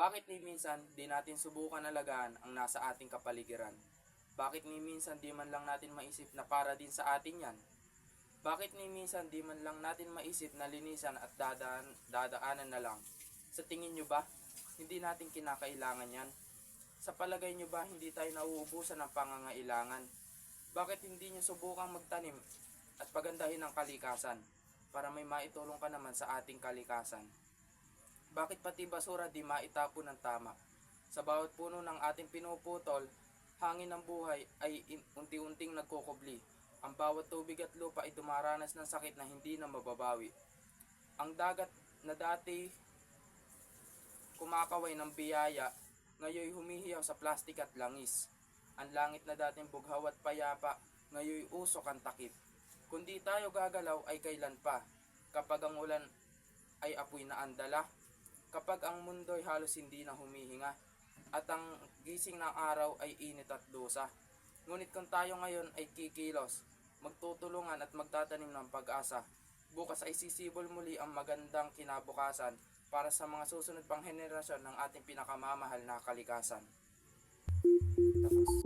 Bakit ni minsan di natin subukan alagaan ang nasa ating kapaligiran? Bakit ni minsan di man lang natin maisip na para din sa atin yan? Bakit ni minsan di man lang natin maisip na linisan at dadaanan na lang? Sa tingin nyo ba, hindi natin kinakailangan yan? Sa palagay nyo ba, hindi tayo nauubusan ng pangangailangan? Bakit hindi nyo subukang magtanim at pagandahin ang kalikasan para may maitulong ka naman sa ating kalikasan? Bakit pati basura di maitapon ng tama? Sa bawat puno ng ating pinuputol, hangin ng buhay ay unti-unting nagkukubli. Ang bawat tubig at lupa ay dumaranas ng sakit na hindi na mababawi. Ang dagat na dati kumakaway ng biyaya, ngayoy humihiyaw sa plastik at langis. Ang langit na dating bughaw at payapa, ngayoy usok ang takip. Kung di tayo gagalaw ay kailan pa, kapag ang ulan ay apoy na andala, kapag ang mundo'y halos hindi na humihinga, at ang gising ng araw ay init at dusa. Ngunit kung tayo ngayon ay kikilos, magtutulungan at magtatanim ng pag-asa, bukas ay sisibol muli ang magandang kinabukasan para sa mga susunod pang henerasyon ng ating pinakamamahal na kalikasan. Tapos.